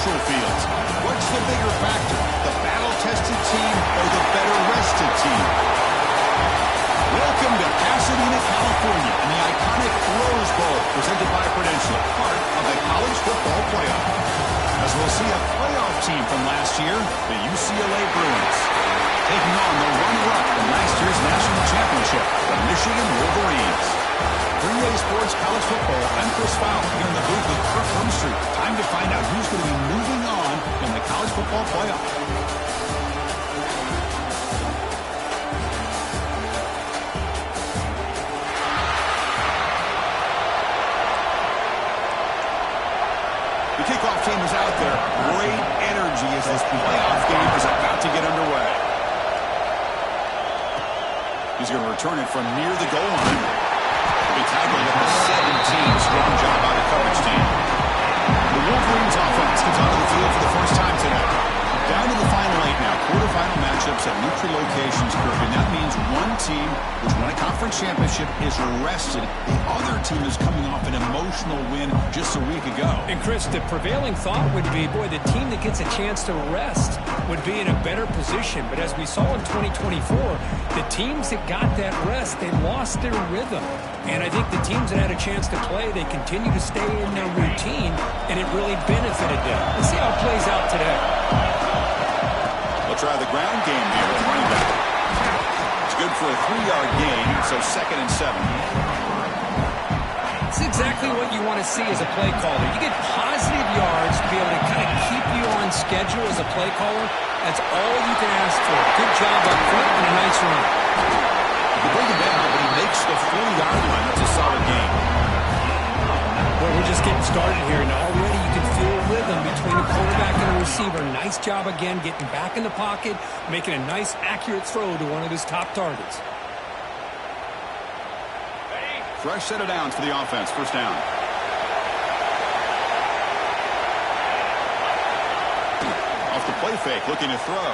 neutral fields. What's the bigger factor, the battle-tested team or the better-rested team? Welcome to Pasadena, California, and the iconic Rose Bowl, presented by Prudential, part of the college football playoff. As we'll see a playoff team from last year, the UCLA Bruins, taking on the runner-up from last year's national championship, the Michigan Wolverines. 3A Sports College Football, I'm Chris Fowle, here in the booth with Kirk Rumstreet. Time to find out who's going to be moving on in the college football playoff. The kickoff team is out there. Great energy as this playoff game is about to get underway. He's going to return it from near the goal line. He'll be tackled at the 17. Strong job by the coverage team. The Wolverines offense gets onto the field for the first time today. Down to the final 8 now. Quarterfinal matchups at neutral locations, Kirk, and that means one team which won a conference championship is rested. The other team is coming off an emotional win just a week ago. And Chris, the prevailing thought would be, boy, the team that gets a chance to rest would be in a better position. But as we saw in 2024, the teams that got that rest, they lost their rhythm. And I think the teams that had a chance to play, they continue to stay in their routine, and it really benefited them. Let's see how it plays out today. We'll try the ground game here with running back. It's good for a 3-yard gain, so 2nd and 7. It's exactly what you want to see as a play caller. You get positive yards to be able to kind of keep you on schedule as a play caller. That's all you can ask for. Good job up front and a nice run. You bring him down, but he makes the 40-yard line. That's a solid game. Well, we're just getting started here, and already you can feel rhythm between the quarterback and the receiver. Nice job again getting back in the pocket, making a nice, accurate throw to one of his top targets. Fresh set of downs for the offense. First down. Off the play fake, looking to throw.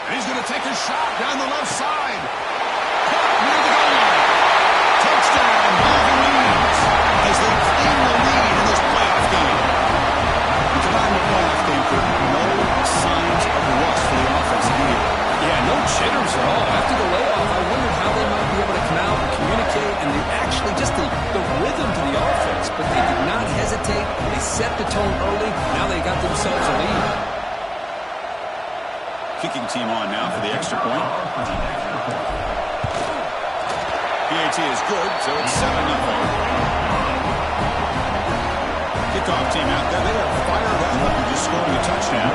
And he's going to take a shot down the left side. Caught near the goal line. Touchdown, Wolverines, as they claim the lead in this playoff game. Tonight in the playoff game, no signs of rust for the offense here. Yeah, no jitters at all. After the layoff, I wondered how they might be able to come out and communicate, and actually just the rhythm to the offense. But they did not hesitate. They set the tone early. Now they got themselves a lead. Kicking team on now for the extra point. PAT is good, so it's 7-0. Kickoff team out there. They are fired up after just scoring a touchdown.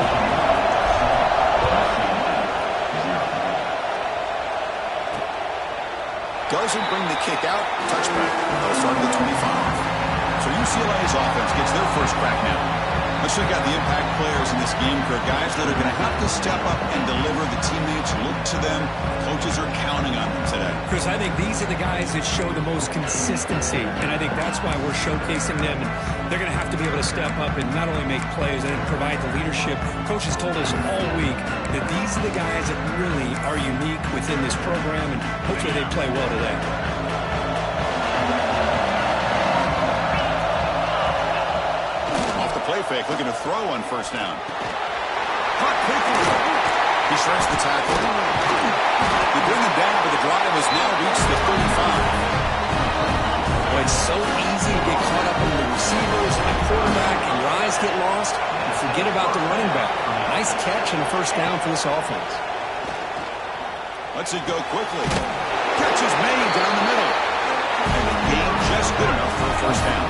Doesn't bring the kick out. Touchback. They'll start at the 25. So UCLA's offense gets their first crack now. Let's check out the impact players in this game for guys that are going to have to step up and deliver. The teammates look to them. Coaches are counting on them today. Chris, I think these are the guys that show the most consistency, and I think that's why we're showcasing them. And they're going to have to be able to step up and not only make plays and provide the leadership. Coaches told us all week that these are the guys that really are unique within this program, and hopefully they play well today. Play fake, looking to throw on first down. Caught quickly. He shreds the tackle. They bring him down, but the drive has now reached the 35. Well, it's so easy to get caught up in the receivers and the quarterback, and your eyes get lost. You forget about the running back. Nice catch and a first down for this offense. Lets it go quickly. Catch is made down the middle. And the game just good enough for a first down.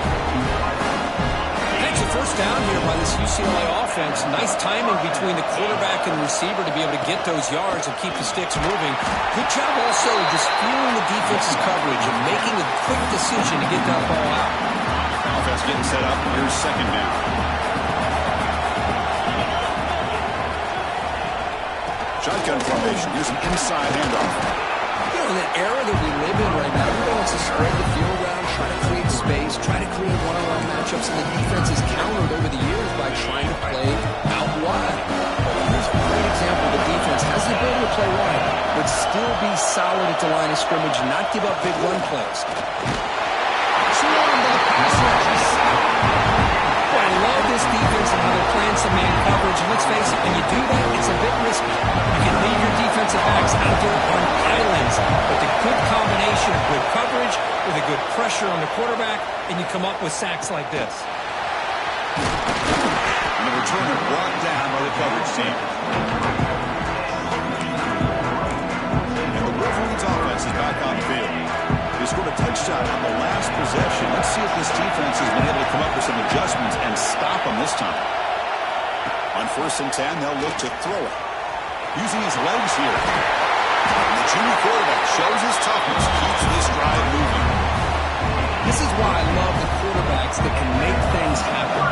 First down here by this UCLA offense. Nice timing between the quarterback and the receiver to be able to get those yards and keep the sticks moving. Good job also just feeling the defense's coverage and making a quick decision to get that ball out. Offense getting set up. Here's second down. Shotgun formation. Here's an inside handoff. You know, in the era that we live in right now, everybody wants to spread the field around, try to create space, try to create one-on-one matchups, and the defense has countered over the years by trying to play out wide. Here's a great example. The defense has the ability to play wide, but still be solid at the line of scrimmage and not give up big run plays. I love this defense and how they're playing some man coverage. And let's face it, when you do that, it's a bit risky. You can leave your defensive backs out there on islands. But the good combination of good coverage with a good pressure on the quarterback, and you come up with sacks like this. And the returner brought down by the coverage team. And the Wolverines offense is back on the field. They scored a touchdown on the last possession. Let's see if this defense has been able to come up with some adjustments and stop them this time. On 1st and 10, they'll look to throw it. Using his legs here. And the junior quarterback shows his toughness, keeps this drive moving. This is why I love the quarterbacks that can make things happen.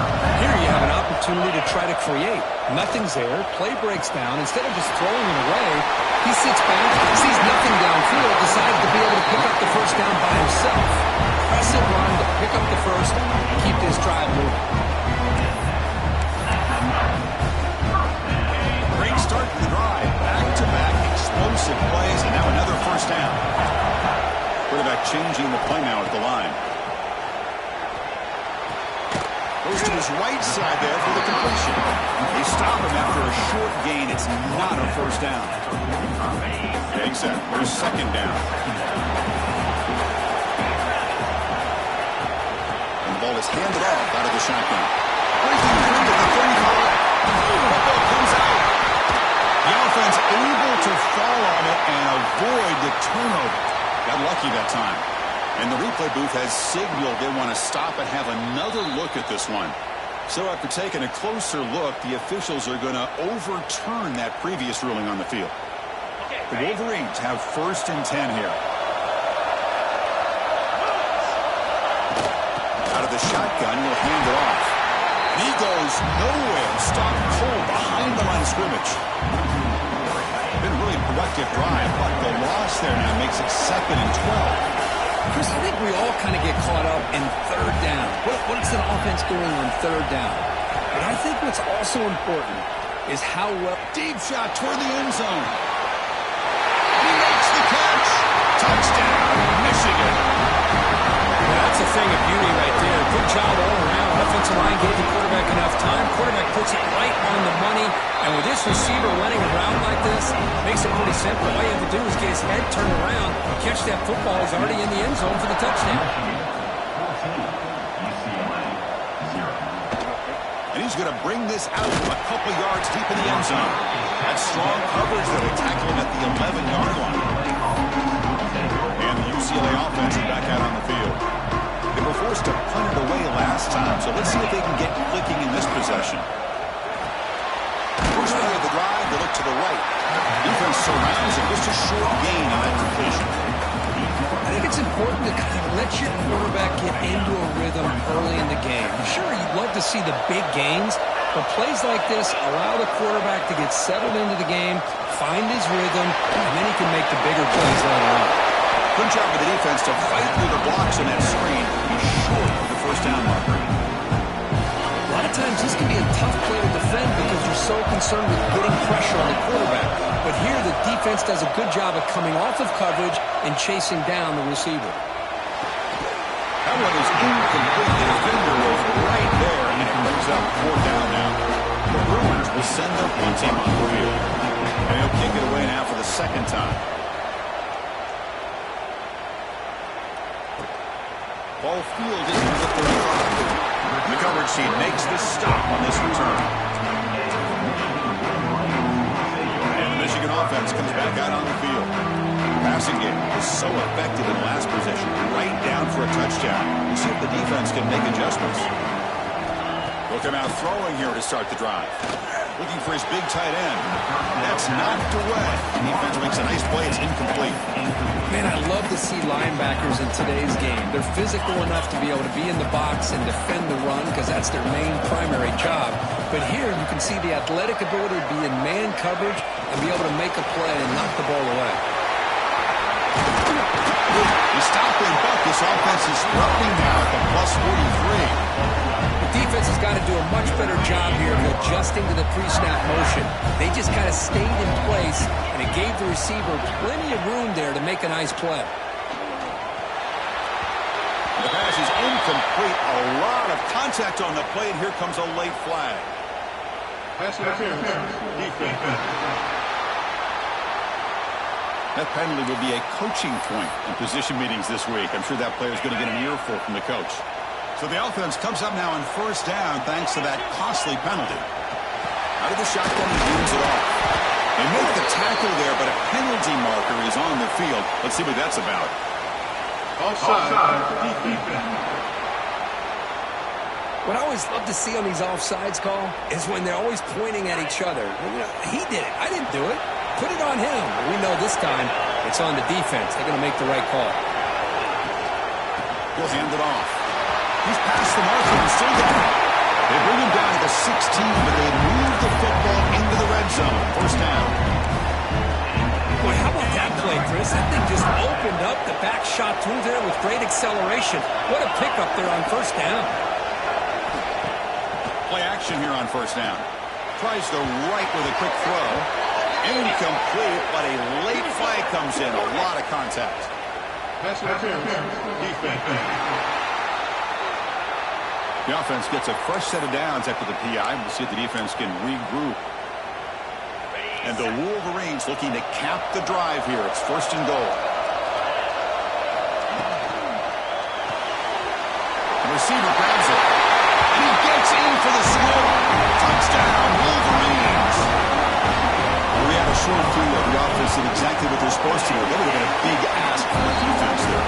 Here you have an opportunity to try to create. Nothing's there. Play breaks down. Instead of just throwing it away, he sits back, sees nothing downfield, decides to be able to pick up the first down by himself. Impressive run to pick up the first and keep this drive moving. Great start to the drive. Back-to-back explosive plays, and now another first down. Quarterback changing the play now at the line. Goes to his right side there for the completion. They stop him after a short gain. It's not a first down. Takes it. There's 2nd down. And the ball is handed off out of the shotgun. Breaking through to the 35. The ball comes out. The offense able to fall on it and avoid the turnover. Got lucky that time. And the replay booth has signaled they want to stop and have another look at this one. So after taking a closer look, the officials are going to overturn that previous ruling on the field. The Wolverines have 1st and 10 here. Out of the shotgun, he'll hand it off. And he goes nowhere. Stopped cold behind the line of scrimmage. Been a really productive drive, but the loss there now makes it 2nd and 12. Chris, I think we all kind of get caught up in 3rd down. What's an offense doing on 3rd down? But I think what's also important is how well... Deep shot toward the end zone. He makes the catch. Touchdown, Michigan. Well, that's a thing of beauty right there. Good job all around. Offensive line gave the quarterback enough time. Quarterback puts it right on the money. And with this receiver running around like this, makes it pretty simple. All you have to do is get his head turned around, catch that football. He's already in the end zone for the touchdown. And he's going to bring this out a couple yards deep in the end zone. That's strong coverage that they tackle him at the 11-yard line. And the UCLA offense is back out on the field. They were forced to punt it away last time, so let's see if they can get clicking in this possession. First play of the drive, they look to the right. Defense surrounds him. Just a short gain on that completion. I think it's important to kind of let your quarterback get into a rhythm early in the game. Sure, you'd love to see the big gains, but plays like this allow the quarterback to get settled into the game, find his rhythm, and then he can make the bigger plays later on. Good job of the defense to fight through the blocks in that screen. He's short of the first down marker. A lot of times this can be a tough play to defend because you're so concerned with putting pressure on the quarterback. But here the defense does a good job of coming off of coverage and chasing down the receiver. That one is incomplete. The defender was right there, and it brings up 4th down now. The Bruins will send their punt team on the field. And he'll kick it away now for the 2nd time. Ball fielded into the 35. The coverage team makes the stop on this return. And the Michigan offense comes back out on the field. The passing game was so effective in the last possession, right down for a touchdown. We'll see if the defense can make adjustments. They'll come out throwing here to start the drive. Looking for his big tight end. That's knocked away. The defense makes a nice play. It's incomplete. Man, I love to see linebackers in today's game. They're physical enough to be able to be in the box and defend the run because that's their main primary job. But here you can see the athletic ability to be in man coverage and be able to make a play and knock the ball away. He stopped and bucked. This offense is threatening now at the +43. The defense has got to do a much better job here of adjusting to the pre-snap motion. They just kind of stayed in place, and it gave the receiver plenty of room there to make a nice play. The pass is incomplete. A lot of contact on the play, and here comes a late flag. That penalty would be a coaching point in position meetings this week. I'm sure that player is going to get an earful from the coach. So the offense comes up now on first down thanks to that costly penalty. Out of the shotgun, he moves it off. They make the tackle there, but a penalty marker is on the field. Let's see what that's about. Offside. Defense. What I always love to see on these offsides call is when they're always pointing at each other. Well, you know, he did it. I didn't do it. Put it on him. We know this time it's on the defense. They're going to make the right call. He'll hand it off. He's past the marker and still got it. They bring him down to the 16, but they move the football into the red zone. First down. Boy, how about that play, Chris? That thing just opened up. The back shot through there with great acceleration. What a pickup there on first down. Play action here on first down. Tries the right with a quick throw. Incomplete, but a late flag comes in. A lot of contact. Defense. The offense gets a fresh set of downs after the PI. We'll see if the defense can regroup. And the Wolverines looking to cap the drive here. It's first and goal. The receiver grabs it. And he gets in for the score. Touchdown, Wolverines. We had a short view of the offense did exactly what they're supposed to do. That would have been a big ask for the defense there.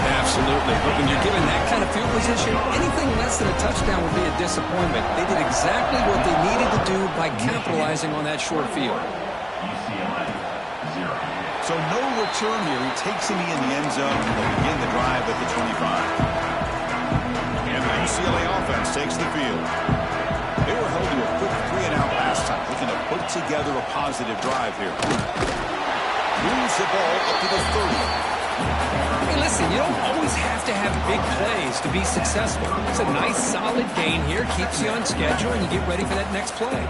Absolutely. But when you're given that kind of field position, anything less than a touchdown would be a disappointment. They did exactly what they needed to do by capitalizing on that short field. So no return here. He takes him in the end zone. They begin the drive at the 25. And the UCLA offense takes the field. They were held to a quick 3-and-out last time, looking to put together a positive drive here. Moves the ball up to the 30. Hey, listen, you don't always have to have big plays to be successful. It's a nice, solid gain here. Keeps you on schedule, and you get ready for that next play.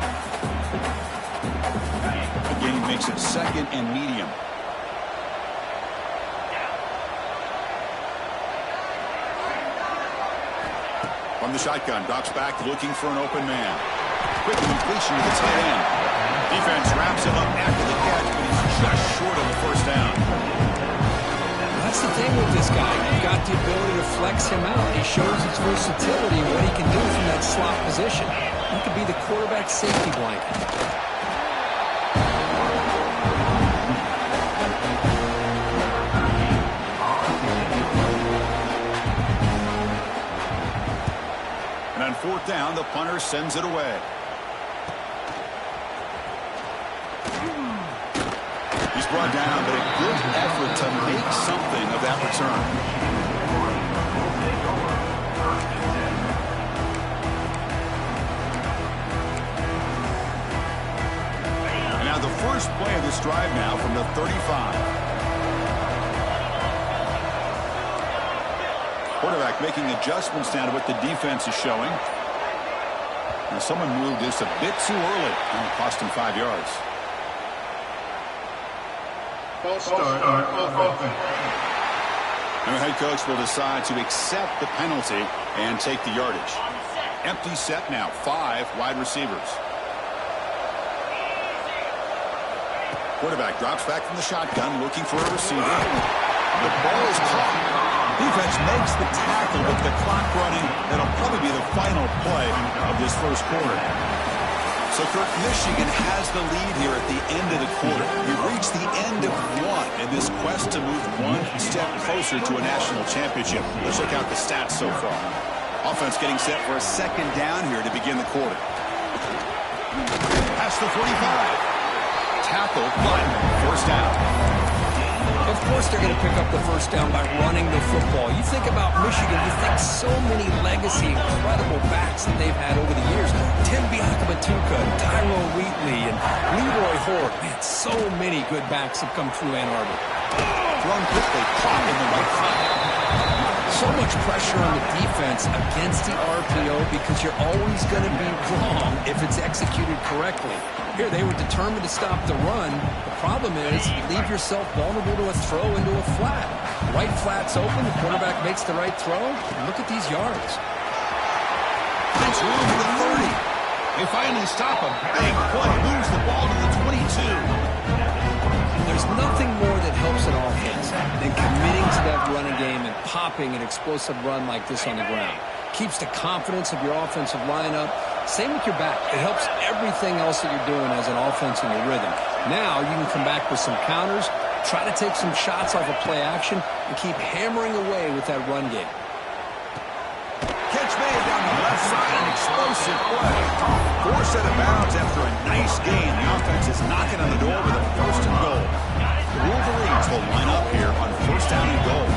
The gain makes it second and medium. From the shotgun, drops back, looking for an open man. Quick completion to the tight end. Defense wraps him up after the catch, but he's just short of the first down. That's the thing with this guy. You've got the ability to flex him out. He shows his versatility and what he can do from that slot position. He could be the quarterback safety blanket. And on fourth down, the punter sends it away. He's brought down, but a good effort to make something of that return. And now the first play of this drive now from the 35. Quarterback making adjustments down to what the defense is showing. And someone moved this a bit too early, and it cost him 5 yards. False start. Offense. And the head coach will decide to accept the penalty and take the yardage. Empty set now, 5 wide receivers. Quarterback drops back from the shotgun, looking for a receiver. The ball is caught. Defense makes the tackle with the clock running. That'll probably be the final play of this first quarter. So, Kirk, Michigan has the lead here at the end of the quarter. We've reached the end of one in this quest to move one step closer to a national championship. Let's check out the stats so far. Offense getting set for a second down here to begin the quarter. Past the 45. Tackle, but first down. Of course they're going to pick up the first down by running the football. You think about Michigan, you think so many legacy, incredible backs that they've had over the years. Tim Biakabatuka, Tyrone Wheatley, and Leroy Hort. Man, so many good backs have come through Ann Arbor. Thrown quickly, caught in the right front. So much pressure on the defense against the RPO because you're always going to be wrong if it's executed correctly. Here, they were determined to stop the run. The problem is you leave yourself vulnerable to a throw into a flat. Right flat's open, the quarterback makes the right throw, and look at these yards. It's room to the 30. They finally stop a big play. Moves the ball to the 22. There's nothing more that helps an offense than committing to that running game and popping an explosive run like this on the ground. Keeps the confidence of your offensive lineup. Same with your back. It helps everything else that you're doing as an offense in your rhythm. Now you can come back with some counters, try to take some shots off of play action, and keep hammering away with that run game. Catch made down the left side, an explosive play. Forced out of bounds after a nice gain. The offense is knocking on the door with a first and goal. The Wolverines will line up here on first down and goal.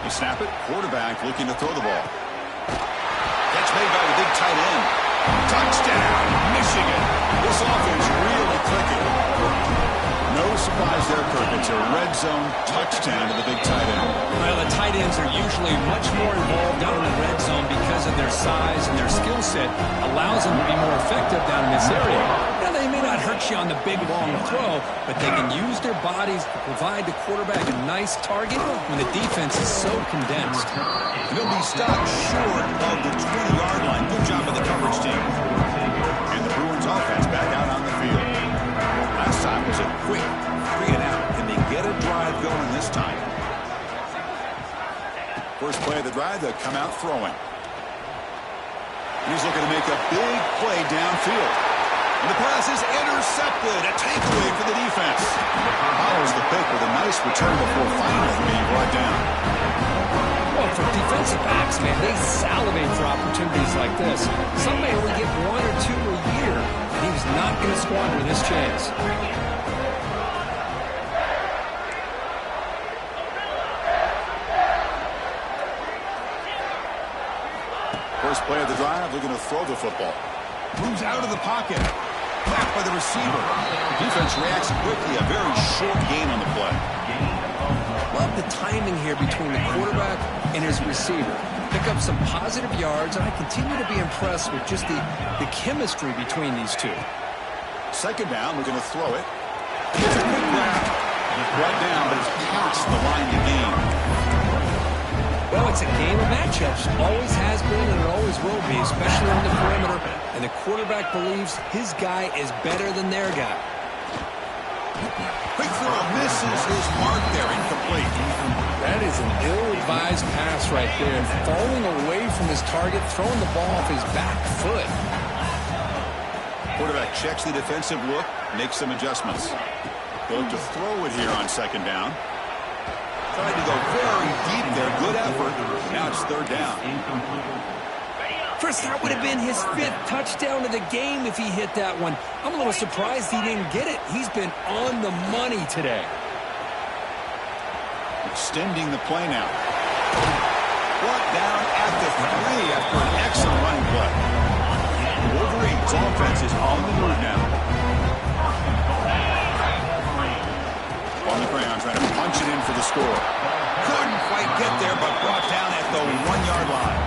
They snap it. Quarterback looking to throw the ball. Catch made by the big tight end. Touchdown, Michigan. This offense really clicking. No surprise there, Kirk. It's a red zone touchdown to the big tight end. Well, the tight ends are usually much more involved down in the red zone because of their size and their skill set allows them to be more effective down in this area. Now, they may not hurt you on the big, long throw, but they can use their bodies to provide the quarterback a nice target when the defense is so condensed. He'll be stopped short of the 20-yard line. Good job of the coverage team. And the Bruins offense back out on the field. Last time was a quick 3 and out. Can they get a drive going this time? First play of the drive, they'll come out throwing. He's looking to make a big play downfield. And the pass is intercepted. A takeaway for the defense. Follows the pick with a nice return before finally being brought down. Well, for defensive backs, man, they salivate for opportunities like this. Some may only get 1 or 2 a year, and he was not going to squander this chance. First play of the drive, looking to throw the football. Moves out of the pocket. Back by the receiver. The defense reacts quickly. A very short gain on the play. Love the timing here between the quarterback and his receiver. Pick up some positive yards, and I continue to be impressed with just the chemistry between these two. Second down, we're going to throw it. It's a quick grab. Brought down, but it's past the line to gain. Well, it's a game of matchups. Always has been and it always will be, especially on the perimeter. And the quarterback believes his guy is better than their guy. Quick throw, misses his mark there, incomplete. That is an ill-advised pass right there. Falling away from his target, throwing the ball off his back foot. Quarterback checks the defensive look, makes some adjustments. Go to throw it here on second down. Tried to go very deep there. Good effort. Now it's third down. Chris, that would have been his 5th touchdown of the game if he hit that one. I'm a little surprised he didn't get it. He's been on the money today. Extending the play now. Brought down at the 3 after an excellent running play. The Wolverines offense is on the move now. On the ground, trying to punch it in for the score. Couldn't quite get there, but brought down at the 1-yard line.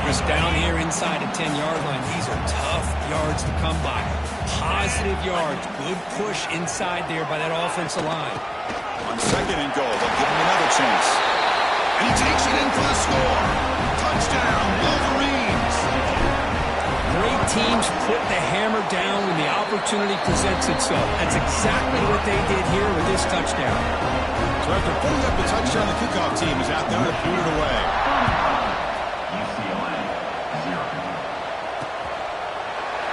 Just down here inside the 10-yard line, these are tough yards to come by. Positive yards, good push inside there by that offensive line. On second and goal, they'll give him another chance. And he takes it in for the score. Touchdown, Wolverines. Great teams put the hammer down when the opportunity presents itself. That's exactly what they did here with this touchdown. So after putting up the touchdown, the kickoff team is out there to boot it away.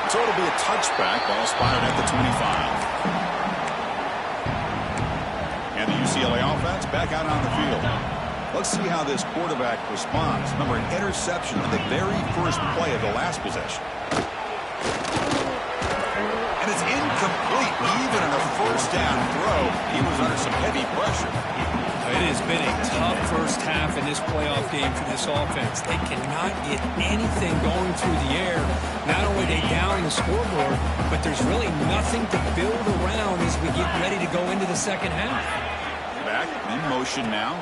So it'll be a touchback. Ball spotted at the 25. And the UCLA offense back out on the field. Let's see how this quarterback responds. Remember, an interception on the very first play of the last possession. And it's incomplete. Even in the first down throw, he was under some heavy pressure. It has been a tough first half in this playoff game for this offense. They cannot get anything going through the air. Not only are they down the scoreboard, but there's really nothing to build around as we get ready to go into the second half. Back in motion now.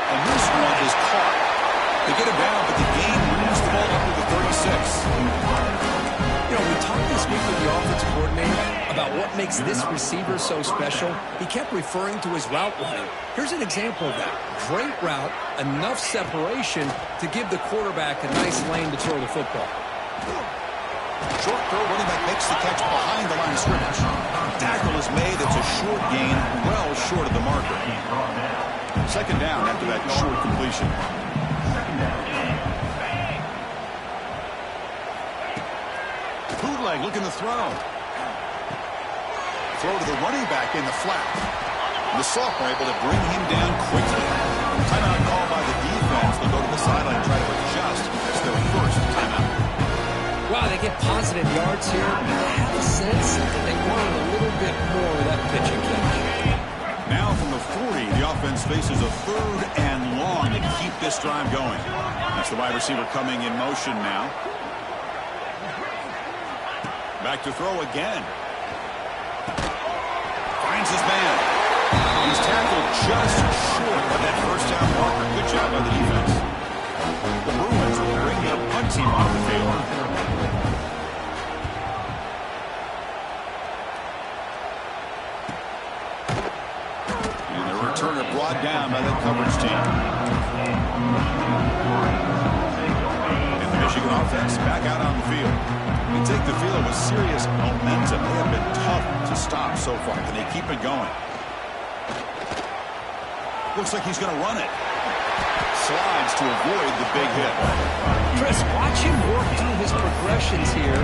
And this one is caught. They get it down, but the game moves the ball up to the 36. You know, we talked to speak with the offensive coordinator about what makes this receiver so special, he kept referring to his route running. Here's an example of that. Great route, enough separation to give the quarterback a nice lane to throw the football. Short throw, running back makes the catch behind the line of scrimmage. Tackle is made. It's a short gain, well short of the marker. Second down after that short completion. Bootleg looking to throw. Throw to the running back in the flat. And the sophomore able to bring him down quickly. Timeout call by the defense. They'll go to the sideline and try to adjust. That's their first timeout. Wow, they get positive yards here. I have a sense that they wanted a little bit more of that pitch and catch. Now from the 40, the offense faces a 3rd and long to keep this drive going. That's the wide receiver coming in motion now. Back to throw again. Finds his man. He's tackled just short of that first down marker. Good job by the defense. The Bruins will bring their punt team off the field. And the returner brought down by the coverage team. And the Michigan offense back out on the field. They take the field with serious momentum. They have been tough to stop so far. Can they keep it going? Looks like he's going to run it. Slides to avoid the big hit. Chris, watch him work through his progressions here.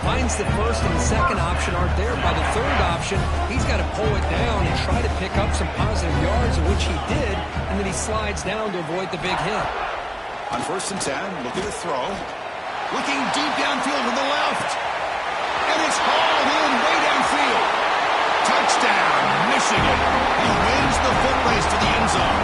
Finds the first and the second option aren't there. By the third option, he's got to pull it down and try to pick up some positive yards, which he did, and then he slides down to avoid the big hit. On 1st and 10, looking to throw. Looking deep downfield to the left. And it's hauled in way downfield. Touchdown, Michigan. He wins the foot race to the end zone.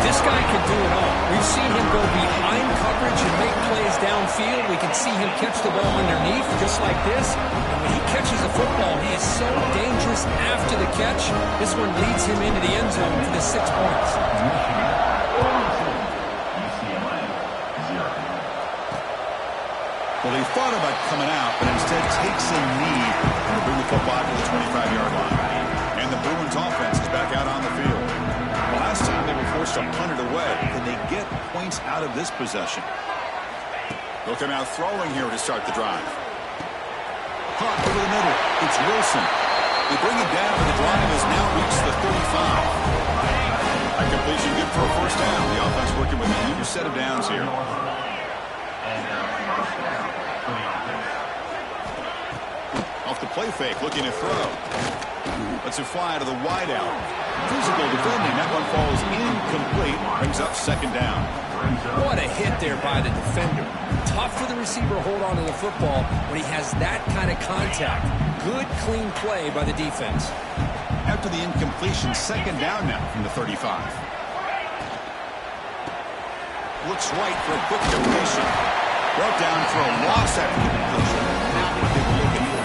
This guy can do it all. We've seen him go behind coverage and make plays downfield. We can see him catch the ball underneath just like this. And when he catches the football, he is so dangerous after the catch. This one leads him into the end zone for the 6 points. Well, he thought about coming out, but instead takes a knee to bring the football to the 25-yard line. And the Bruins offense is back out on the field. Last time they were forced to punt it away. Can they get points out of this possession? They'll come out throwing here to start the drive. Caught over the middle. It's Wilson. They bring it down, and the drive has now reached the 35. A completion good for a first down. The offense working with a new set of downs here. Off the play fake, looking to throw. Lets it fly to the wideout. Physical defending. That one falls incomplete. Brings up 2nd down. What a hit there by the defender. Tough for the receiver to hold on to the football when he has that kind of contact. Good, clean play by the defense. After the incompletion, 2nd down now from the 35. Looks right for a quick completion. Brought down for a loss after the completion. Not what they were looking for.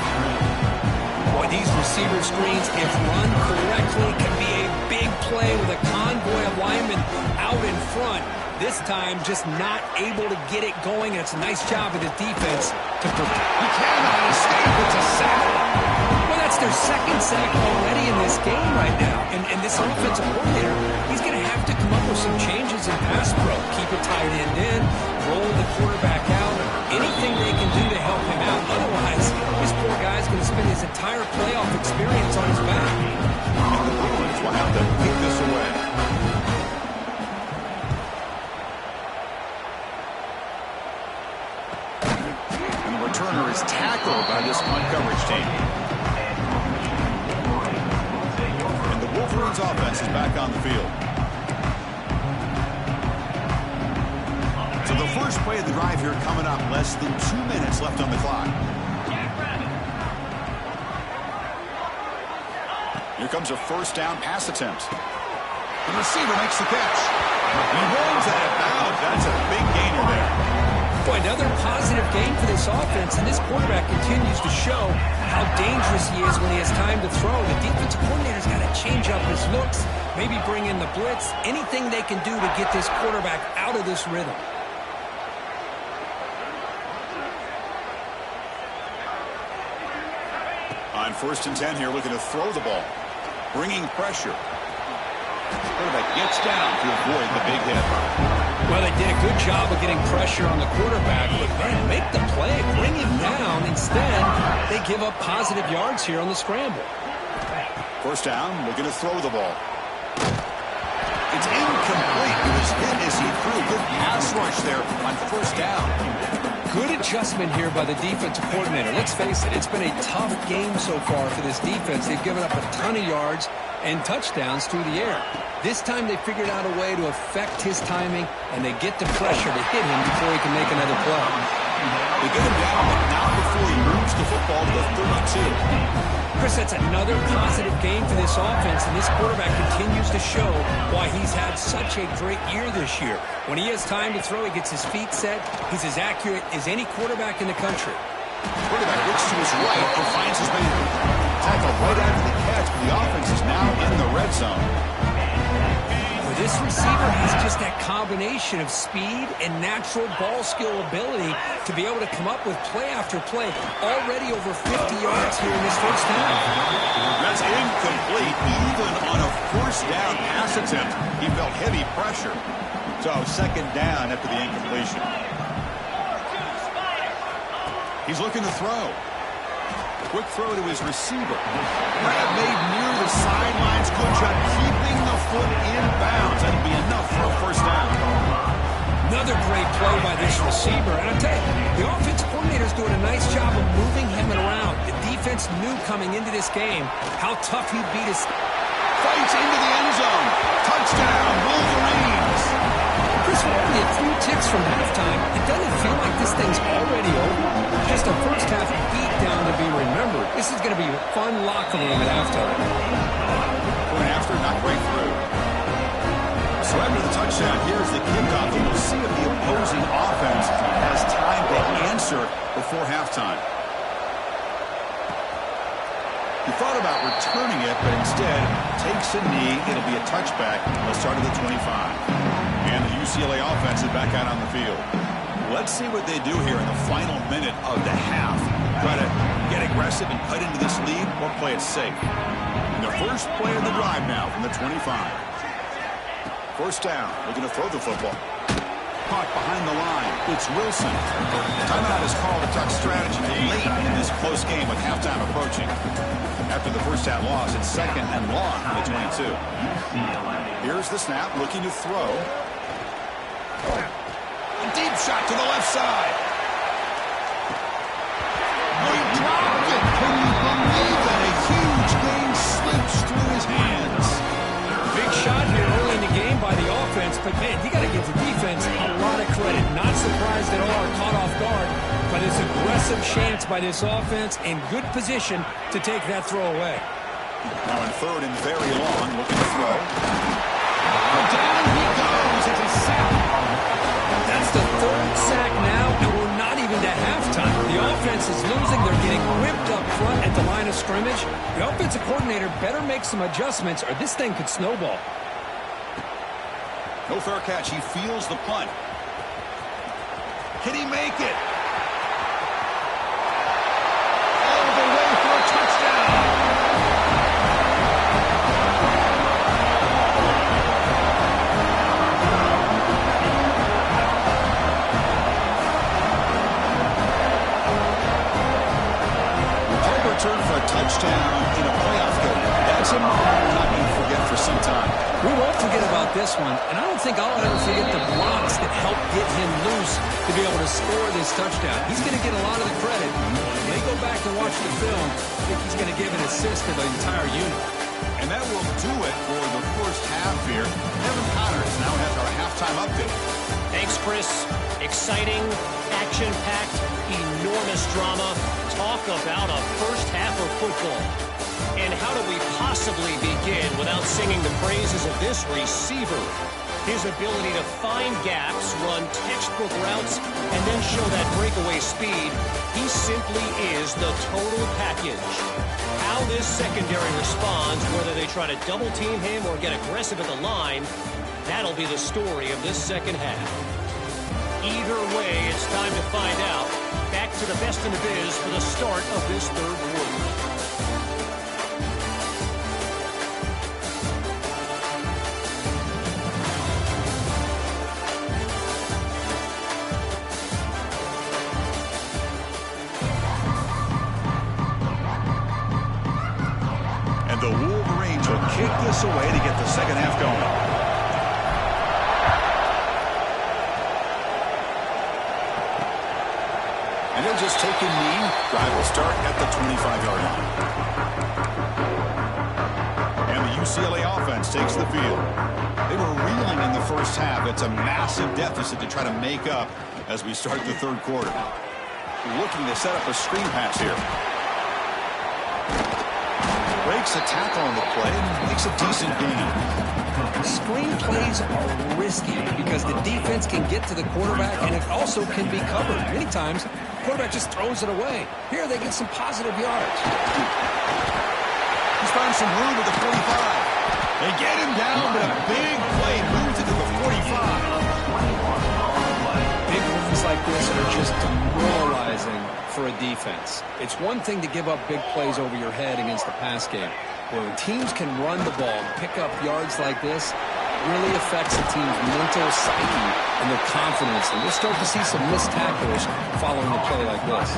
Boy, these receiver screens, if run correctly, can be a big play with a convoy of linemen out in front. This time, just not able to get it going, and it's a nice job of the defense to protect. He cannot escape. It's a sack. Well, that's their 2nd sack already in this game right now. And this offensive coordinator, he's going to have to come up with some changes in pass pro. Keep a tight end in, roll the quarterback out, anything they can do to help him out. Otherwise, this poor guy's going to spend his entire playoff experience on his back. And the Bruins will have to take this away. And the returner is tackled by this punt coverage team. And the Wolverines offense is back on the field. So the first play of the drive here coming up. Less than 2 minutes left on the clock. Here comes a first down pass attempt. The receiver makes the catch. He runs that about. That's a big gainer there. Boy, another positive game for this offense, and this quarterback continues to show how dangerous he is when he has time to throw. The defensive coordinator's got to change up his looks, maybe bring in the blitz, anything they can do to get this quarterback out of this rhythm. On 1st and 10 here, looking to throw the ball. Bringing pressure. Quarterback gets down to avoid the big hit. Well, they did a good job of getting pressure on the quarterback, but man, make the play, bring him down. Instead, they give up positive yards here on the scramble. 1st down, looking to throw the ball. It's incomplete. It was hit as he threw. Good pass rush there on 1st down. Good adjustment here by the defensive coordinator. Let's face it, it's been a tough game so far for this defense. They've given up a ton of yards and touchdowns through the air. This time they figured out a way to affect his timing, and they get the pressure to hit him before he can make another play. They get him down, but not before he moves the football to the 32. Chris, that's another positive game for this offense, and this quarterback continues to show why he's had such a great year this year. When he has time to throw, he gets his feet set. He's as accurate as any quarterback in the country. Quarterback looks to his right and finds his man. Tackle right after the catch, but the offense is now in the red zone. This receiver has just that combination of speed and natural ball skill ability to be able to come up with play after play. Already over 50 yards here in this 1st down. That's incomplete. Even on a 1st down pass attempt, he felt heavy pressure. So 2nd down after the incompletion. He's looking to throw. Quick throw to his receiver. Grab made near the sidelines. Good job keeping the foot in bounds. That'll be enough for a 1st down. Another great play by this receiver. And I tell you, the offensive coordinator's doing a nice job of moving him around. The defense knew coming into this game how tough he'd be to... Fights into the end zone. Touchdown, Wolverines. Chris, we're only a few ticks from halftime. It doesn't feel like this thing's already over. Just a 1st half beatdown to be remembered. This is going to be a fun locker room at halftime. Point after, not break through. So after the touchdown, here's the kickoff, and we'll see if the opposing offense has time to answer before halftime. He thought about returning it, but instead takes a knee. It'll be a touchback. They'll start at the 25. And the UCLA offense is back out on the field. Let's see what they do here in the final minute of the half. Try to get aggressive and cut into this lead or play it safe. And the first play of the drive now from the 25. 1st down. Looking to throw the football. Caught behind the line. It's Wilson. Timeout is called to talk strategy late in this close game with halftime approaching. After the 1st half loss, it's 2nd and long for the 22. Here's the snap. Looking to throw. Deep shot to the left side. Oh, he dropped it. Can you believe that? A huge game slips through his hands. Big shot here early in the game by the offense, but man, you got to give the defense a lot of credit. Not surprised at all or caught off guard, but this aggressive chance by this offense in good position to take that throw away. Now in 3rd and very long, looking to throw. Down he goes. It's a sack. That's the 3rd sack now, and we're not even to halftime. The offense is losing. They're getting whipped up front at the line of scrimmage. The offensive coordinator better make some adjustments, or this thing could snowball. No fair catch. He feels the punt. Can he make it? All the way for a touchdown. Return for a touchdown in a playoff game. That's a moment we're not going to forget for some time. We won't forget about this one, and I don't think I'll ever forget the blocks that helped get him loose to be able to score this touchdown. He's going to get a lot of the credit. When they go back and watch the film, I think he's going to give an assist to the entire unit. And that will do it for the 1st half here. Kevin Connors now has our halftime update. Thanks, Chris. Exciting, action-packed, enormous drama. Talk about a 1st half of football. And how do we possibly begin without singing the praises of this receiver? His ability to find gaps, run textbook routes, and then show that breakaway speed. He simply is the total package. How this secondary responds, whether they try to double team him or get aggressive at the line, that'll be the story of this 2nd half. Either way, it's time to find out. Back to the best in the biz for the start of this 3rd quarter. take this away to get the second half going. And they'll just take a knee. Drive will start at the 25-yard line. And the UCLA offense takes the field. They were reeling in the first half. It's a massive deficit to try to make up as we start the third quarter. Looking to set up a screen pass here. Breaks a tackle on the play and makes a decent gain. Screen plays are risky because the defense can get to the quarterback, and it also can be covered. Many times, the quarterback just throws it away. Here, they get some positive yards. He's found some room at the 45. They get him down, but a big play moves it to the 45. Big runs like this are just demoralizing for a defense. It's one thing to give up big plays over your head against the pass game. When teams can run the ball and pick up yards like this, it really affects the team's mental psyche and their confidence. And we'll start to see some missed tackles following a play like this.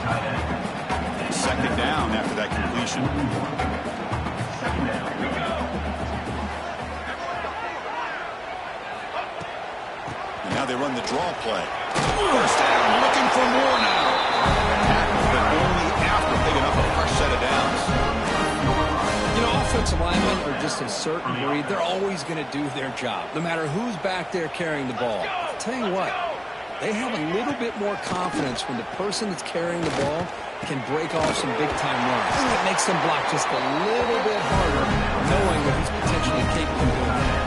Second down after that completion. And now they run the draw play. First down, looking for more now. Tackle, but only after picking up a fresh set of downs. You know, offensive linemen are just a certain breed. They're always going to do their job, no matter who's back there carrying the ball. I'll tell you what, they have a little bit more confidence when the person that's carrying the ball can break off some big-time runs. It makes them block just a little bit harder, knowing that he's potentially capable of doing that.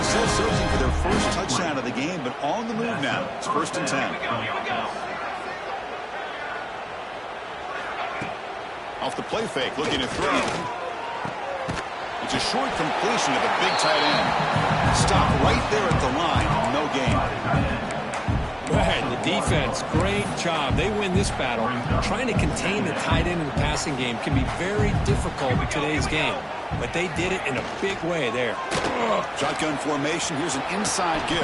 Still searching for their first touchdown of the game, but on the move now. It's 1st and 10. Off the play fake, looking to throw. It's a short completion to the big tight end. Stop right there at the line. No gain. Right, the defense, great job. They win this battle. Trying to contain the tight end in the passing game can be very difficult in today's game. But they did it in a big way there. Shotgun formation. Here's an inside give.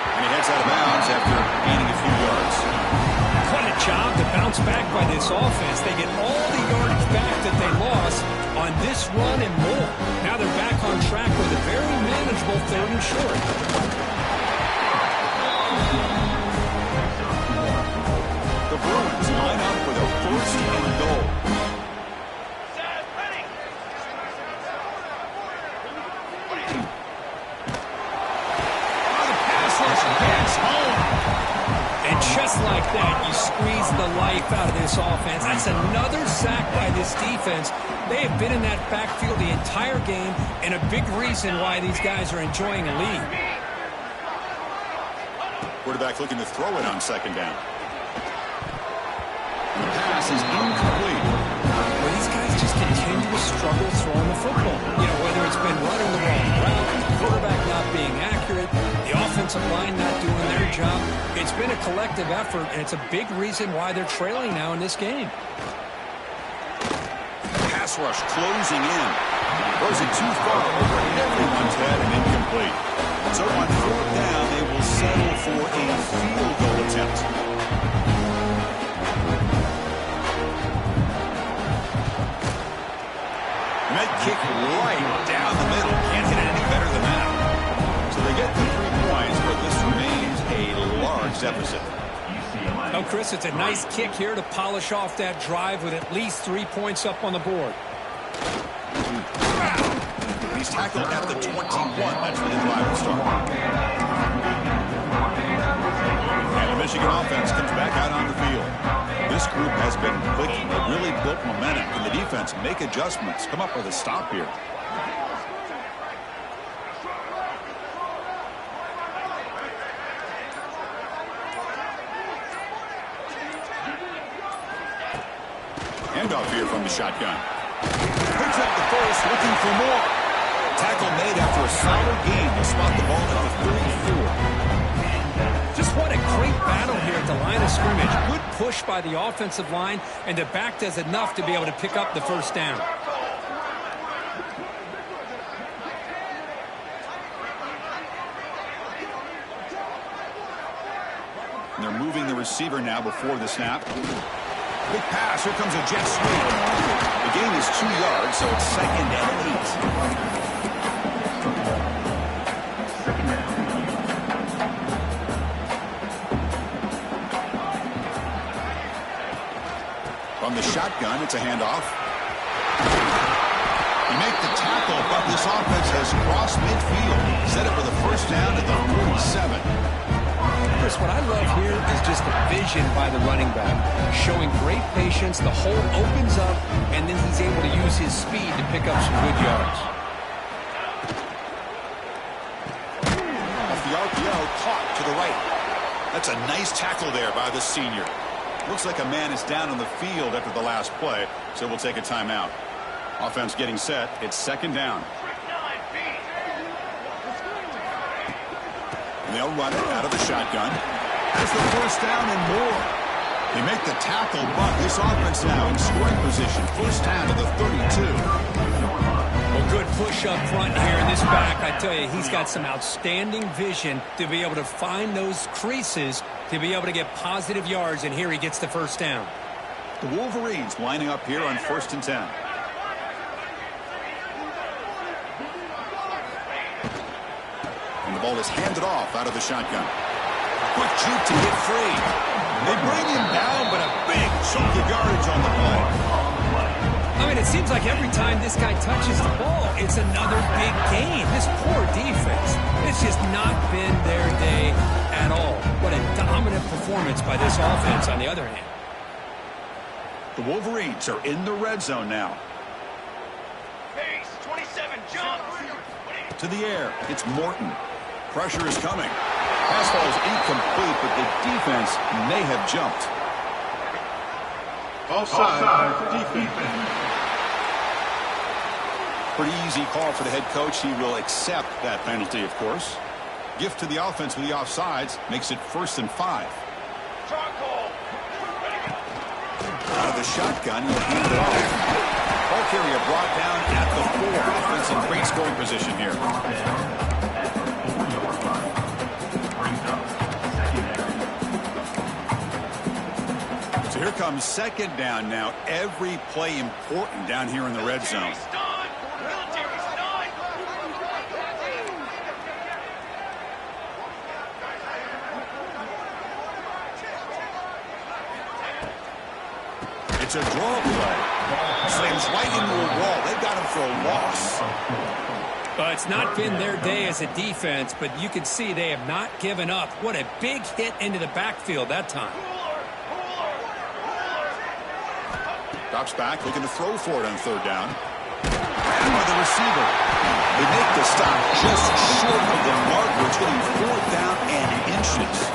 And he heads out of bounds after gaining a few yards. What a job to bounce back by this offense. They get all the yardage back that they lost on this run and more. Now they're back on track with a very manageable 3rd and short. The Bruins line up with a 1st and goal. Just like that, you squeeze the life out of this offense. That's another sack by this defense. They have been in that backfield the entire game, and a big reason why these guys are enjoying a lead. Quarterback looking to throw it on 2nd down. And the pass is incomplete. Well, these guys just continue to struggle throwing the football. You know, whether it's been running the wrong route, the quarterback not being accurate, the offensive line not doing their job. It's been a collective effort, and it's a big reason why they're trailing now in this game. Pass rush closing in. Throws it too far over everyone's head and incomplete. So on 4th down, they will settle for a field goal attempt. And that kick right down the middle. Can't hit it any better than that. So they get the 3 points, but this remains a large deficit. Oh, Chris, it's a nice kick here to polish off that drive with at least 3 points up on the board. He's tackled at the 21. That's where the drive will start. And the Michigan offense comes back out on the field. This group has been clicking. They've really built momentum. Can the defense make adjustments? Come up with a stop here. Handoff here from the shotgun. Picks up the first, looking for more. Tackle made after a solid game to spot the ball at the 34. Just what a great battle here at the line of scrimmage. Good push by the offensive line, and the back does enough to be able to pick up the 1st down. And they're moving the receiver now before the snap. Big pass. Here comes a jet sweep. The The gain is 2 yards, so it's 2nd and 8. From the shotgun, it's a handoff. You make the tackle, but this offense has crossed midfield. Set it for the first down at the 47. Chris, what I love here is just the vision by the running back. Showing great patience, the hole opens up, and then he's able to use his speed to pick up some good yards. Off the RPO, caught to the right. That's a nice tackle there by the senior. Looks like a man is down on the field after the last play, so we'll take a timeout. Offense getting set. It's 2nd down. And they'll run it out of the shotgun. Has the first down and more. They make the tackle, but this offense now in scoring position. First down to the 32. Well, good push up front here in this back. I tell you, he's got some outstanding vision to be able to find those creases, to be able to get positive yards, and here he gets the first down. The Wolverines lining up here on 1st and 10. And the ball is handed off out of the shotgun. Quick juke to get free. They bring him down, but a big chunk of yardage on the play. I mean, it seems like every time this guy touches the ball, it's another big gain. This poor defense, it's just not been their day at all. What a dominant performance by this offense on the other hand. The Wolverines are in the red zone now. Pace, 27, jump. To the air, it's Morton. Pressure is coming. Pass ball is incomplete, but the defense may have jumped. Offside. Defense. Pretty easy call for the head coach. He will accept that penalty, of course. Gift to the offense with the offsides makes it 1st and 5. Out of the shotgun, he'll hand it off. Ball carrier brought down at the 4. Offense in great scoring position here. So here comes 2nd down now. Every play important down here in the red zone. It's a draw play. Slams right into a wall. They got him for a loss. Well, it's not been their day as a defense, but you can see they have not given up. What a big hit into the backfield that time. Drops back, looking to throw for it on 3rd down. Grabbed by the receiver. They make the stop just short of the marker. It's getting 4th down and inches.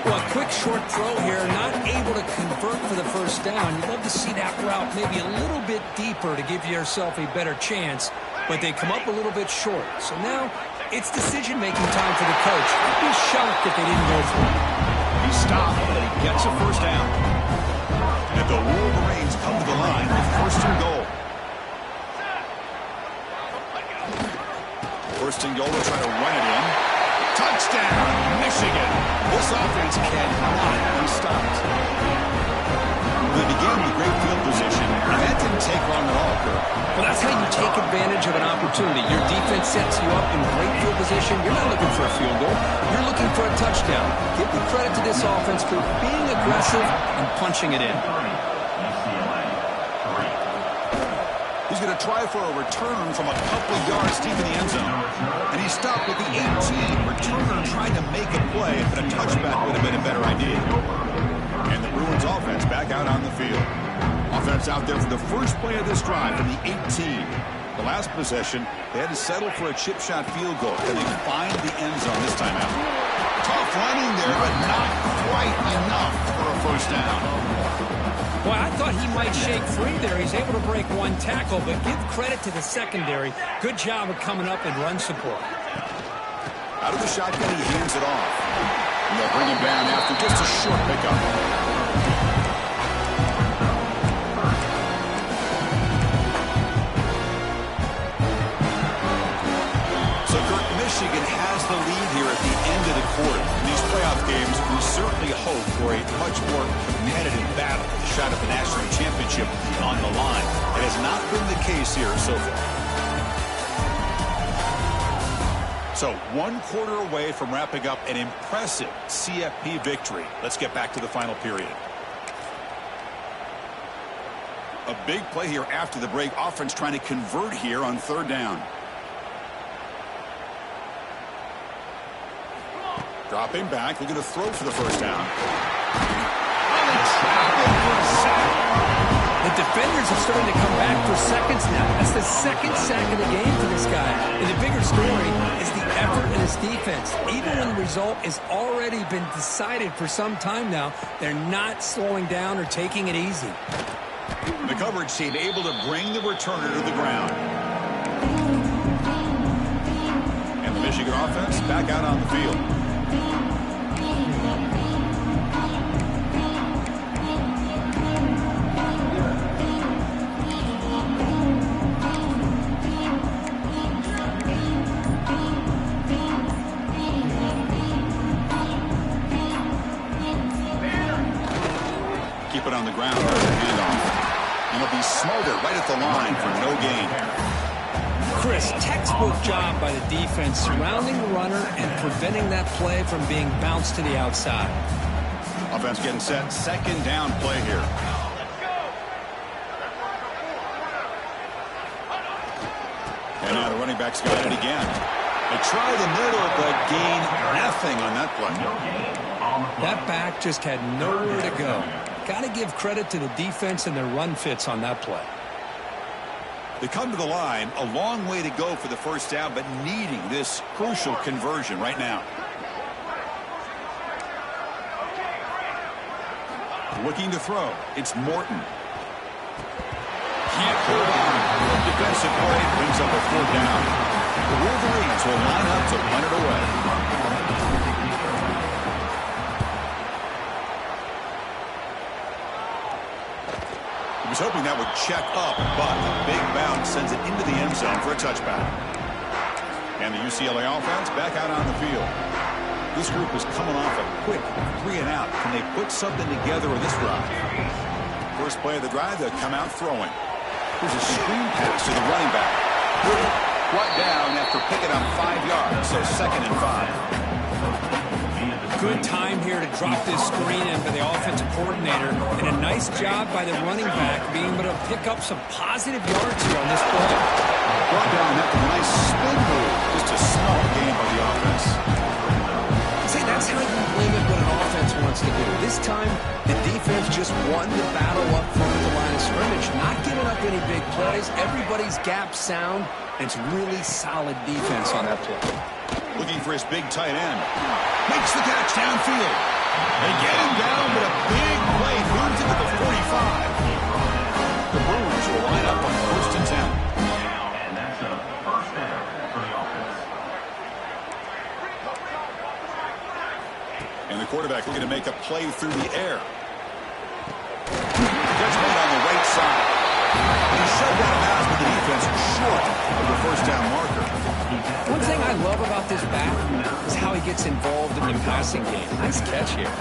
Well, a quick short throw here, not able to convert for the first down. You'd love to see that route maybe a little bit deeper to give yourself a better chance, but they come up a little bit short. So now it's decision-making time for the coach. I'd be shocked if they didn't go for it. He stopped, but he gets a first down. And the Wolverines come to the line with 1st and goal. 1st and goal to try to run it in. Touchdown, Michigan. This offense cannot be stopped. They began with great field position, and that didn't take long at all, Kirk. Well, that's how you take advantage of an opportunity. Your defense sets you up in great field position. You're not looking for a field goal. You're looking for a touchdown. Give the credit to this offense for being aggressive and punching it in. He's going to try for a return from a couple of yards deep in the end zone. And he stopped with the 18. Returner trying to make a play, but a touchback would have been a better idea. And the Bruins offense back out on the field. Offense out there for the first play of this drive from the 18. The last possession, they had to settle for a chip shot field goal. And they find the end zone this time out. Tough running there, but not quite enough for a first down. Well, I thought he might shake free there. He's able to break one tackle, but give credit to the secondary. Good job of coming up and run support. Out of the shotgun, he hands it off. And they'll bring him down after just a short pickup. So, Kirk, Michigan has the lead here at the end of the quarter. In these playoff games, we certainly hope for a much more competitive battle, with a shot at the national championship on the line. It has not been the case here so far. So 1 quarter away from wrapping up an impressive CFP victory. Let's get back to the final period. A big play here after the break. Offense trying to convert here on 3rd down. Dropping back, looking to throw for the 1st down. The defenders are starting to come back for seconds now. That's the 2nd sack of the game for this guy. And the bigger story is the effort in his defense. Even when the result has already been decided for some time now, they're not slowing down or taking it easy. The coverage team able to bring the returner to the ground. And the Michigan offense back out on the field. Keep it on the ground. Handoff. And he'll be smothered right at the line for no gain. Chris, textbook job by the defense surrounding the runner and preventing that play from being bounced to the outside. Offense getting set. 2nd down play here. And now the running back's got it again. They try the middle, but gain nothing on that play. That back just had nowhere to go. Got to give credit to the defense and their run fits on that play. They come to the line, a long way to go for the 1st down, but needing this crucial conversion right now. Looking to throw. It's Morton. Can't hold on. Defensive play brings up a 4th down. The Wolverines will line up to punt it away. He was hoping that would check up, but a big bounce sends it into the end zone for a touchback. And the UCLA offense back out on the field. This group is coming off a quick 3-and-out. Can they put something together with this drive? First play of the drive, they'll come out throwing. Here's a screen pass to the running back. Brought down after picking up 5 yards, so 2nd and 5. Good time here to drop this screen in by the offensive coordinator, and a nice job by the running back being able to pick up some positive yards here on this play. Brought down after a nice spin move. Just a small gain by the offense. See, that's how you limit what an offense wants to do. This time, the defense just won the battle up front of the line of scrimmage, not giving up any big plays. Everybody's gap sound, and it's really solid defense on that play. Looking for his big tight end. Makes the catch downfield. They get him down, but a big play moves into the 45. The Bruins will line up on 1st and 10. And that's a 1st down for the offense. And the quarterback looking to make a play through the air. Catch made on the right side. And he shoved out of bounds, but the defense short of the 1st down marker. One thing I love about this back is how he gets involved in the passing game. Nice catch here.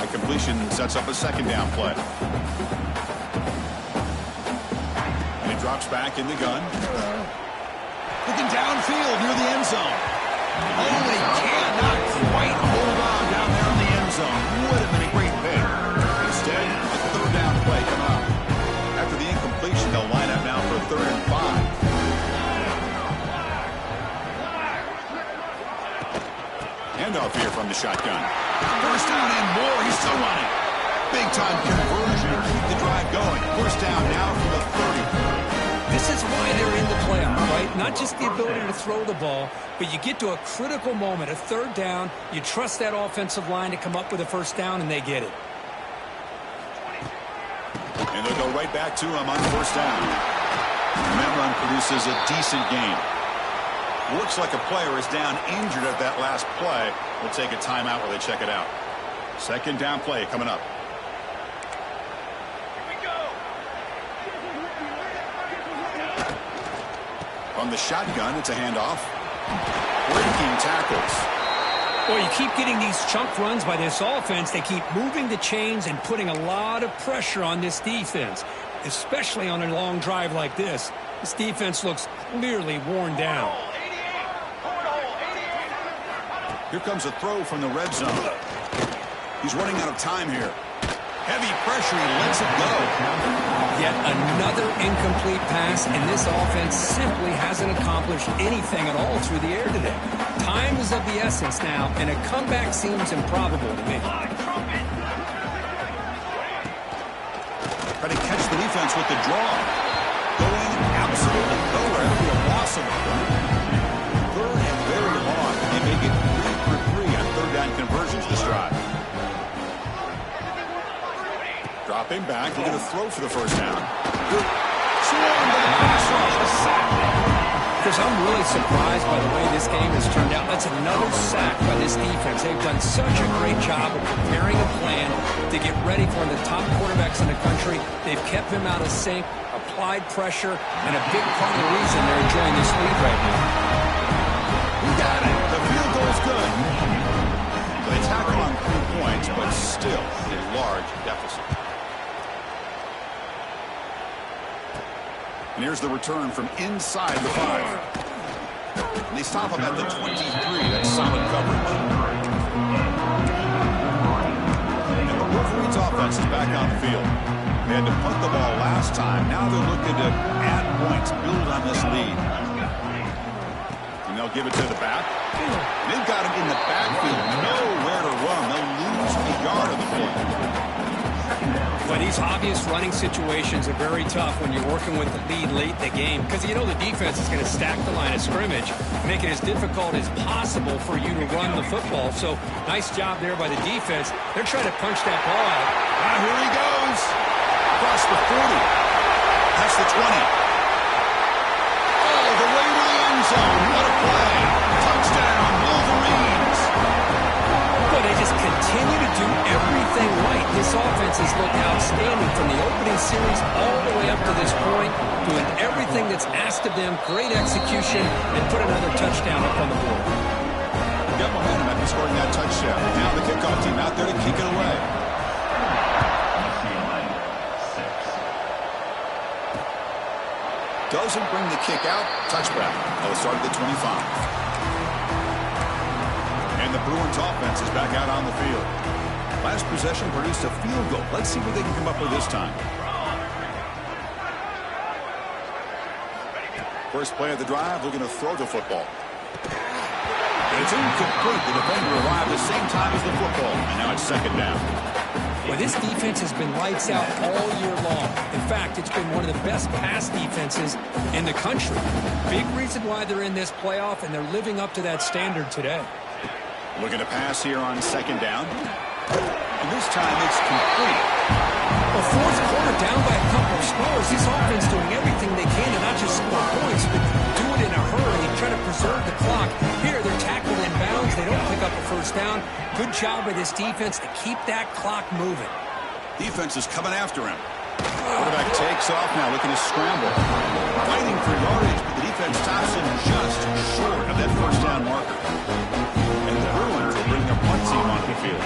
A completion sets up a 2nd down play. And he drops back in the gun. Looking downfield near the end zone. Oh, they cannot quite hold on down there in the end zone. Would have been a great pick. Instead, a 3rd down play coming up. After the incompletion, they'll line up now for 3rd and 5. Handoff here from the shotgun. 1st down and more. He's still running. Big-time conversion to keep the drive going. 1st down now from the 30. This is why they're in the playoff, right? Not just the ability to throw the ball, but you get to a critical moment, a 3rd down. You trust that offensive line to come up with a 1st down, and they get it. And they'll go right back to him on 1st down. And that run produces a decent gain. Looks like a player is down injured at that last play. We'll take a timeout while they check it out. 2nd down play coming up. Here we go. From the shotgun, it's a handoff. Breaking tackles. Well, you keep getting these chunk runs by this offense. They keep moving the chains and putting a lot of pressure on this defense, especially on a long drive like this. This defense looks clearly worn down. Here comes a throw from the red zone. He's running out of time here. Heavy pressure, he lets it go. Yet another incomplete pass, and this offense simply hasn't accomplished anything at all through the air today. Time is of the essence now, and a comeback seems improbable to me. Try to catch the defense with the draw. Going absolutely nowhere. That'll be a loss of one. Third and very long. They make it 3 for 3 on third down conversions this drive. Dropping back, looking to throw for the first down. Swarmed by the pass rush. A sack. Chris, I'm really surprised by the way this game has turned out. That's another sack by this defense. They've done such a great job of preparing a plan to get ready for the top quarterbacks in the country. They've kept him out of sync, applied pressure, and a big part of the reason they're enjoying this lead right now. He got it. The field goal's good. So they tackle on 3 points, but still a large deficit. And here's the return from inside the 5. And they stop him at the 23. That's solid coverage. And the Wolverines offense is back on the field. They had to punt the ball last time. Now they're looking to add points, build on this lead. And they'll give it to the back. They've got him in the backfield. Nowhere to run. They'll lose a yard of the play. But these obvious running situations are very tough when you're working with the lead late in the game, because you know the defense is going to stack the line of scrimmage, make it as difficult as possible for you to run the football. So nice job there by the defense. They're trying to punch that ball out. Here he goes. Across the 40. That's the 20. All the way to the end zone. What a play. Touchdown, Wolverines. Well, they just continue to do everything right. This offense has looked outstanding from the opening series all the way up to this point, doing everything that's asked of them, great execution, and put another touchdown up on the board. Got momentum after scoring that touchdown. Now the kickoff team out there to kick it away. Doesn't bring the kick out. Touchback. They'll start at the 25. And the Bruins offense is back out on the field. Last possession produced a field goal. Let's see what they can come up with this time. First play of the drive, looking to throw the football. And it's incomplete. The defender arrived the same time as the football. And now it's second down. Well, this defense has been lights out all year long. In fact, it's been one of the best pass defenses in the country. Big reason why they're in this playoff, and they're living up to that standard today. Looking to pass here on second down. And this time it's complete. Well, fourth quarter down by a couple of scores. This offense doing everything they can to not just score points, but do it in a hurry, try to preserve the clock. Here, they're tackled in bounds. They don't pick up a first down. Good job by this defense to keep that clock moving. Defense is coming after him. Quarterback takes off now, looking to scramble. Fighting for yardage, but the defense stops him just short of that first down marker. And the Bruins will bring their punt team onto the field.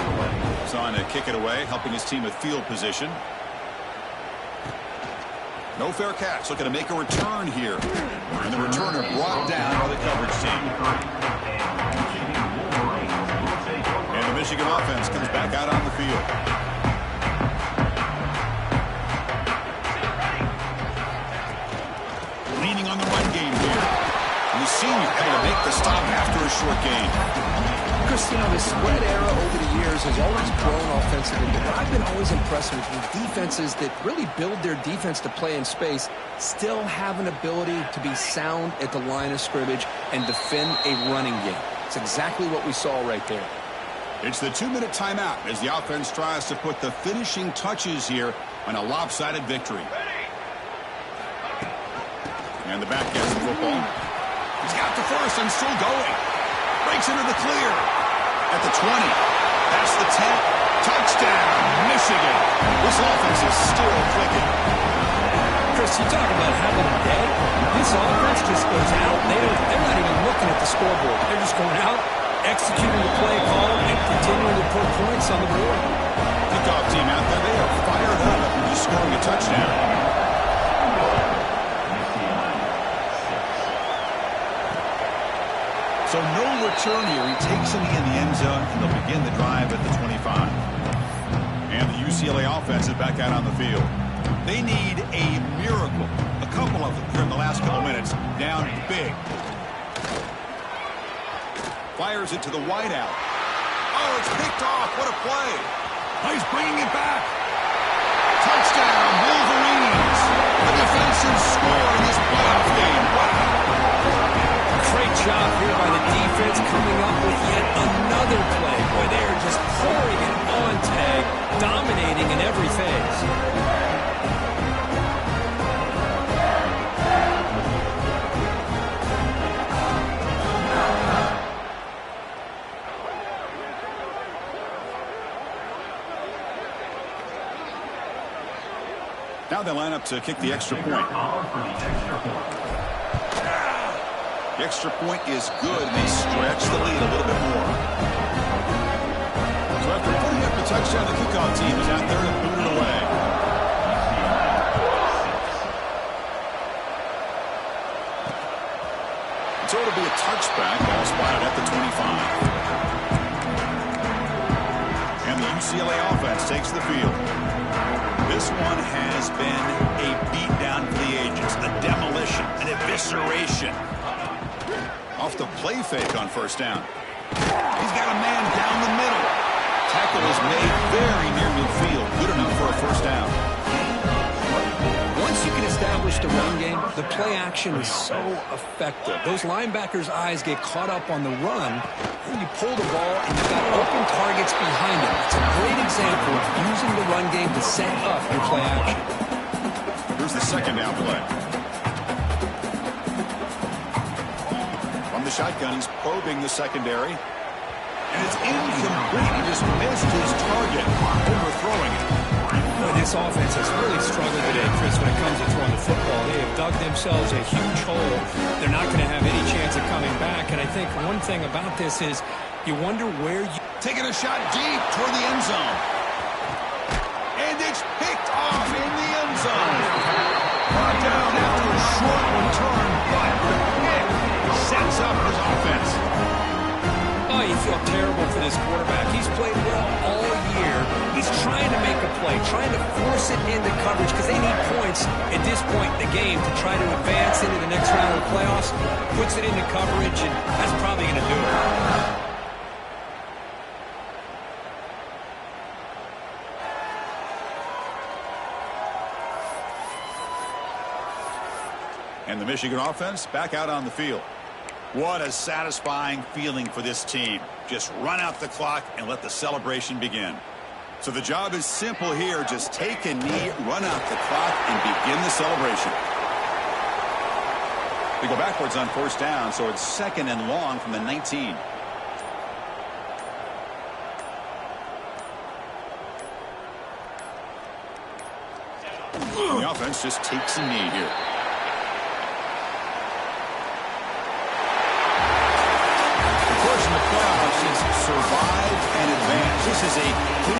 He's on to kick it away, helping his team with field position. No fair catch, looking to make a return here. And the returner brought down by the coverage team. And the Michigan offense comes back out on the field. Leaning on the run game here. And the senior able to make the stop after a short game. Chris, you know, the spread era over the years has always grown offensively, but what I've been always impressed with defenses that really build their defense to play in space still have an ability to be sound at the line of scrimmage and defend a running game. It's exactly what we saw right there. It's the 2-minute timeout as the offense tries to put the finishing touches here on a lopsided victory. And the back gets the football. He's got the first and still going. Breaks into the clear. At the 20. That's the 10. Touchdown, Michigan. This offense is still clicking. Chris, you talk about having a day. This offense just goes out. They're not even looking at the scoreboard. They're just going out, executing the play call, and continuing to put points on the board. Kickoff team out there, they are fired up after just scoring a touchdown. So no return here. He takes him in the end zone, and they'll begin the drive at the 25. And the UCLA offense is back out on the field. They need a miracle. A couple of them here in the last couple minutes. Down big. Fires it to the wideout. Oh, it's picked off. What a play. Oh, he's bringing it back. Touchdown, Wolverines. The defensive score in this playoff game. Wow. Great job here by the defense coming up with yet another play. Boy, they are just pouring it on tag, dominating in every phase. Now they line up to kick the extra point. The extra point is good, and they stretch the lead a little bit more. So after putting up the touchdown, the kickoff team is out there to boot it away. So it'll be a touchback, ball spotted at the 25. And the UCLA offense takes the field. This one has been a beatdown for the ages, a demolition, an evisceration. Off the play fake on first down. He's got a man down the middle. Tackle is made very near midfield. Good enough for a first down. Once you can establish the run game, the play action is so effective. Those linebackers' eyes get caught up on the run, and you pull the ball, and you've got open targets behind them. It's a great example of using the run game to set up your play action. Here's the second down play. From the shotgun, he's probing the secondary. And it's incomplete. He just missed his target, overthrowing it. Boy, this offense has really struggled today, Chris, when it comes to throwing the football. They have dug themselves a huge hole. They're not going to have any chance of coming back. And I think one thing about this is you wonder where you... Taking a shot deep toward the end zone. And it's picked off in the end zone. Brought down after a short return, but the pick sets up his offense. Oh, you feel terrible for this quarterback. He's played well all year. He's trying to make a play, trying to force it into coverage because they need points at this point in the game to try to advance into the next round of the playoffs. Puts it into coverage, and that's probably going to do it. And the Michigan offense back out on the field. What a satisfying feeling for this team. Just run out the clock and let the celebration begin. So the job is simple here. Just take a knee, run out the clock, and begin the celebration. They go backwards on first down, so it's second and long from the 19. The offense just takes a knee here. Survive and advance. This is a